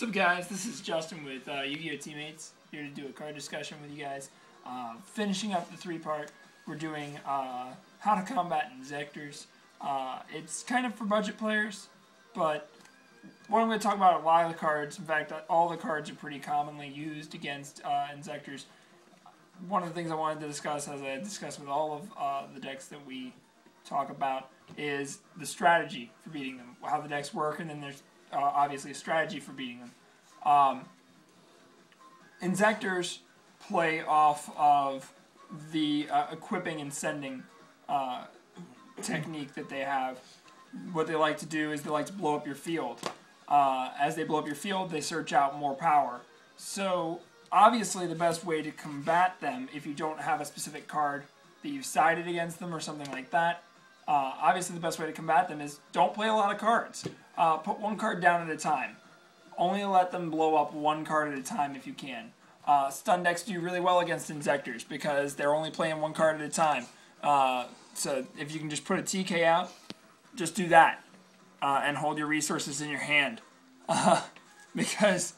What's up, guys? This is Justin with Yu-Gi-Oh! Teammates, here to do a card discussion with you guys. Finishing up the three-part, we're doing how to combat Inzektors. It's kind of for budget players, but what I'm going to talk about a lot of the cards, in fact, all the cards are pretty commonly used against Inzektors. One of the things I wanted to discuss, as I discussed with all of the decks that we talk about, is the strategy for beating them, how the decks work, and then there's obviously a strategy for beating them. Inzektors play off of the equipping and sending technique that they have. What they like to do is they like to blow up your field. As they blow up your field, they search out more power. So obviously the best way to combat them, if you don't have a specific card that you've sided against them or something like that, obviously the best way to combat them is don't play a lot of cards. Put one card down at a time. Only let them blow up one card at a time if you can. Stun decks do really well against Inzektors because they're only playing one card at a time. So if you can just put a TK out, just do that. And hold your resources in your hand. Because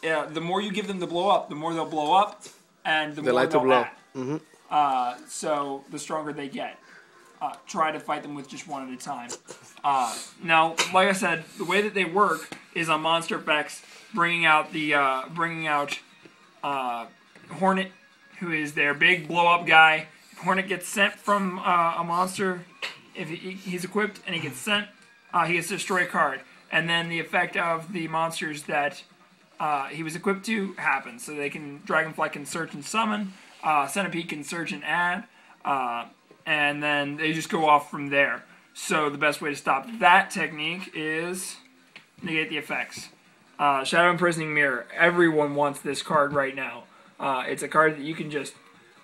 the more you give them to blow up, the more they'll blow up, and the more they'll act. Mm-hmm. So the stronger they get. Try to fight them with just one at a time. Now, like I said, the way that they work is on monster effects, bringing out Hornet, who is their big blow-up guy. If Hornet gets sent from a monster, if he's equipped and he gets sent, he gets to destroy a card. And then the effect of the monsters that he was equipped to happens. So they can Dragonfly can search and summon, Centipede can search and add, and then they just go off from there. So the best way to stop that technique is negate the effects. Shadow Imprisoning Mirror. Everyone wants this card right now. It's a card that you can just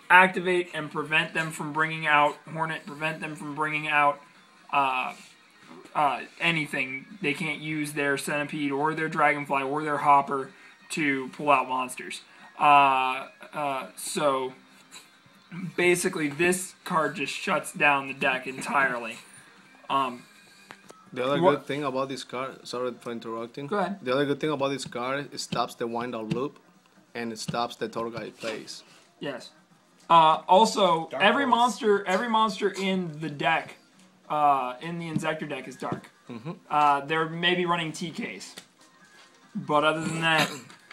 activate and prevent them from bringing out Hornet, prevent them from bringing out anything. They can't use their Centipede or their Dragonfly or their Hopper to pull out monsters. So basically, this card just shuts down the deck entirely. The other good thing about this card, sorry for interrupting. Go ahead. The other good thing about this card, it stops the wind-up loop, and it stops the total guy plays. Yes. Also, every monster in the deck, in the Inzektor deck, is dark. Mm-hmm. They're maybe running TKs, but other than that,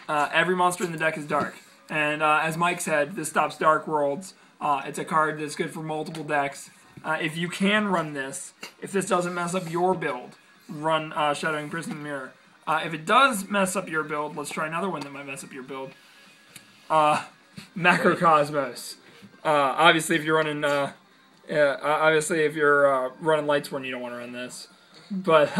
every monster in the deck is dark. And as Mike said, this stops Dark Worlds. It's a card that's good for multiple decks. If you can run this, if this doesn't mess up your build, run Shadow Imprisoning Mirror. If it does mess up your build, let's try another one that might mess up your build. Macrocosmos. Obviously, if you're running, running Lightsworn, you don't want to run this. But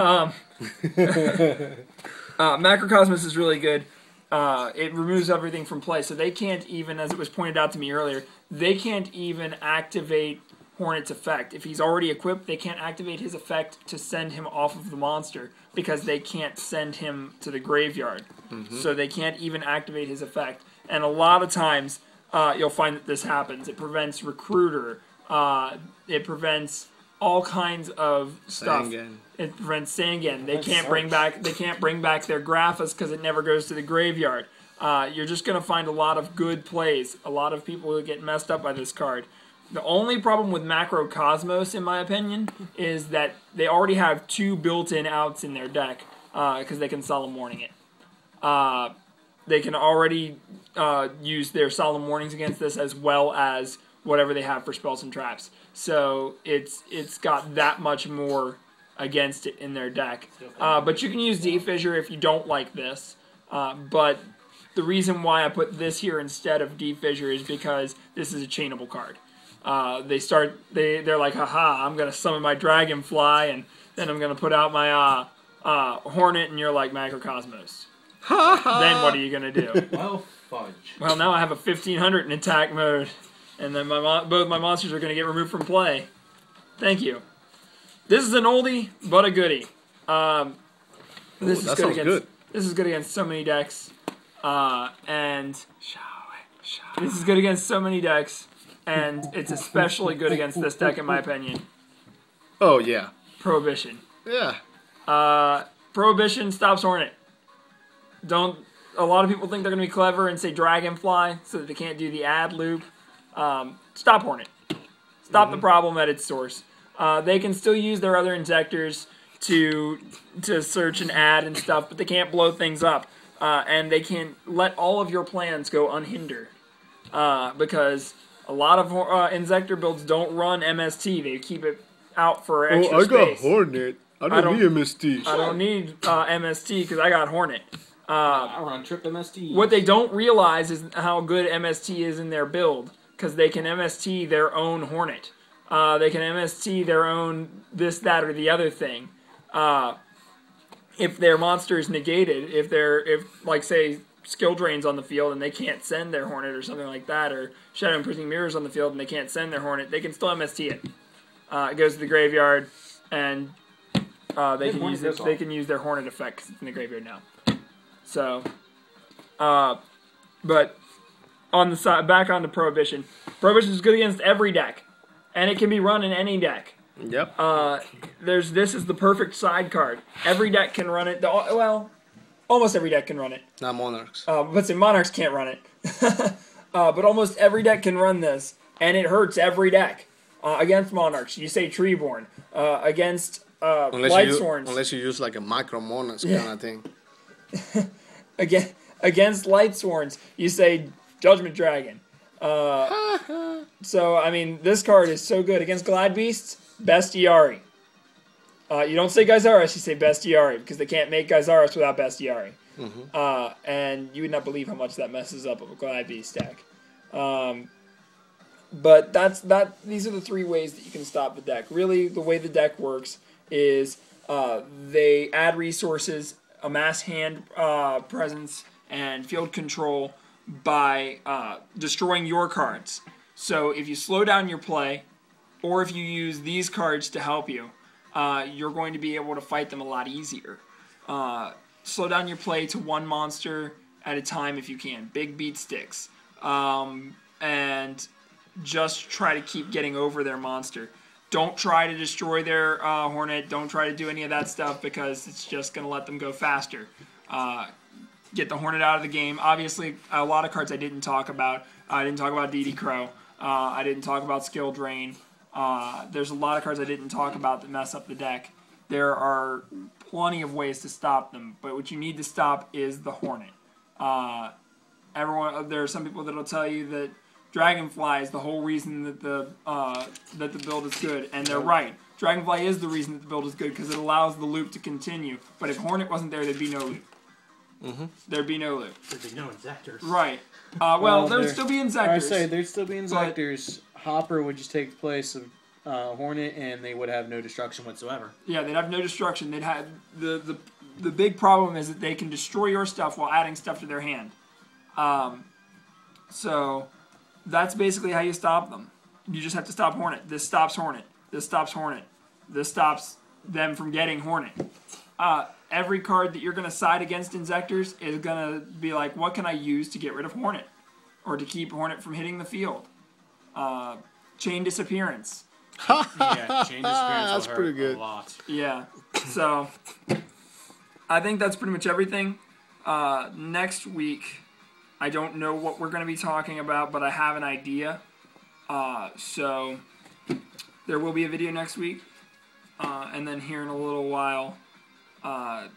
Macrocosmos is really good. It removes everything from play, so they can't even, as it was pointed out to me earlier, they can't even activate Hornet's effect. If he's already equipped, they can't activate his effect to send him off of the monster because they can't send him to the graveyard. Mm-hmm. So they can't even activate his effect. And a lot of times, you'll find that this happens. It prevents Recruiter. It prevents all kinds of stuff. Sangan. It prevents Sangan. They can't bring back their Graphas because it never goes to the graveyard. You're just going to find a lot of good plays. A lot of people who get messed up by this card. The only problem with Macrocosmos, in my opinion, is that they already have two built-in outs in their deck because they can Solemn Warning it. They can already use their Solemn Warnings against this as well as whatever they have for spells and traps. So it's got that much more against it in their deck. But you can use Defissure if you don't like this. But the reason why I put this here instead of Defissure is because this is a chainable card. They're like, haha, I'm going to summon my Dragonfly, and then I'm going to put out my Hornet, and you're like, Macrocosmos. Then what are you going to do? Well, fudge. Well, now I have a 1500 in attack mode, and then both my monsters are going to get removed from play. Thank you. This is an oldie, but a goodie. This is good against so many decks. This is good against so many decks. And it's especially good against this deck, in my opinion. Oh, yeah. Prohibition. Yeah. Prohibition stops Hornet. don't. A lot of people think they're going to be clever and say Dragonfly so that they can't do the ad loop. Stop Hornet. Stop the problem at its source. They can still use their other Inzektors to search and add and stuff, but they can't blow things up. And they can let all of your plans go unhindered. Because a lot of Inzektor builds don't run MST. They keep it out for extra space. I got Hornet. I don't need MST. I don't need MST because I got Hornet. I run trip MST. What they don't realize is how good MST is in their build, because they can MST their own Hornet. They can MST their own this, that, or the other thing. If their monster is negated, if like say skill drains on the field and they can't send their Hornet or something like that, or Shadow Imprisoning Mirrors on the field and they can't send their Hornet, they can still MST it. It goes to the graveyard and they can use it. They can use their Hornet effect 'cause it's in the graveyard now. So, but on the side, back onto Prohibition. Prohibition is good against every deck, and it can be run in any deck. Yep. This is the perfect side card. Every deck can run it. Well, almost every deck can run it. Not Monarchs. But say Monarchs can't run it. But almost every deck can run this, and it hurts every deck. Against Monarchs, you say Treeborn. Against Lightsworns. Unless you use like a micro Monarchs kind of thing. Against Lightsworns, you say Judgment Dragon. So, I mean, this card is so good. Against Glad Beasts, Bestiari. You don't say Gyzaris, you say Bestiari, because they can't make Gyzaris without Bestiari. And you would not believe how much that messes up a Glad Beast deck. But these are the three ways that you can stop the deck. Really, the way the deck works is they add resources, amass hand presence, and field control by destroying your cards. So if you slow down your play, or if you use these cards to help you, you're going to be able to fight them a lot easier. Slow down your play to one monster at a time if you can. Big beat sticks. And just try to keep getting over their monster. Don't try to destroy their Hornet. Don't try to do any of that stuff because it's just going to let them go faster. Get the Hornet out of the game. Obviously, a lot of cards I didn't talk about. I didn't talk about DD Crow. I didn't talk about Skill Drain. There's a lot of cards I didn't talk about that mess up the deck. There are plenty of ways to stop them, but what you need to stop is the Hornet. There are some people that will tell you that Dragonfly is the whole reason that the build is good, and they're right. Dragonfly is the reason that the build is good because it allows the loop to continue. But if Hornet wasn't there, there'd be no loop. There'd be no loop. There'd be no Inzektors. Right. Well, there'd still be Inzektors. I say there'd still be Inzektors. Hopper would just take the place of Hornet, and they would have no destruction whatsoever. Yeah, they'd have no destruction. They'd have the big problem is that they can destroy your stuff while adding stuff to their hand. So that's basically how you stop them. You just have to stop Hornet. This stops Hornet. This stops Hornet. This stops them from getting Hornet. Every card that you're going to side against Inzektors is going to be like, what can I use to get rid of Hornet? Or to keep Hornet from hitting the field? Chain Disappearance. Yeah, Chain Disappearance That's will pretty hurt good. a lot. Yeah. So, I think that's pretty much everything. Next week, I don't know what we're going to be talking about, but I have an idea. So, there will be a video next week. And then here in a little while, we're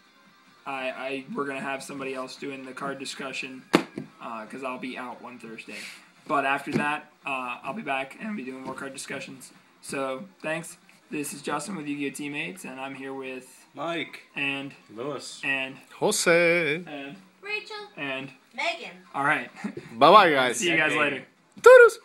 going to have somebody else doing the card discussion because I'll be out one Thursday. But after that, I'll be back and be doing more card discussions. So, thanks. This is Justin with Yu-Gi-Oh! Teammates, and I'm here with Mike. And Lewis. And Jose. And Rachel. And Megan. all right. Bye-bye, guys. See you guys later. Toodles.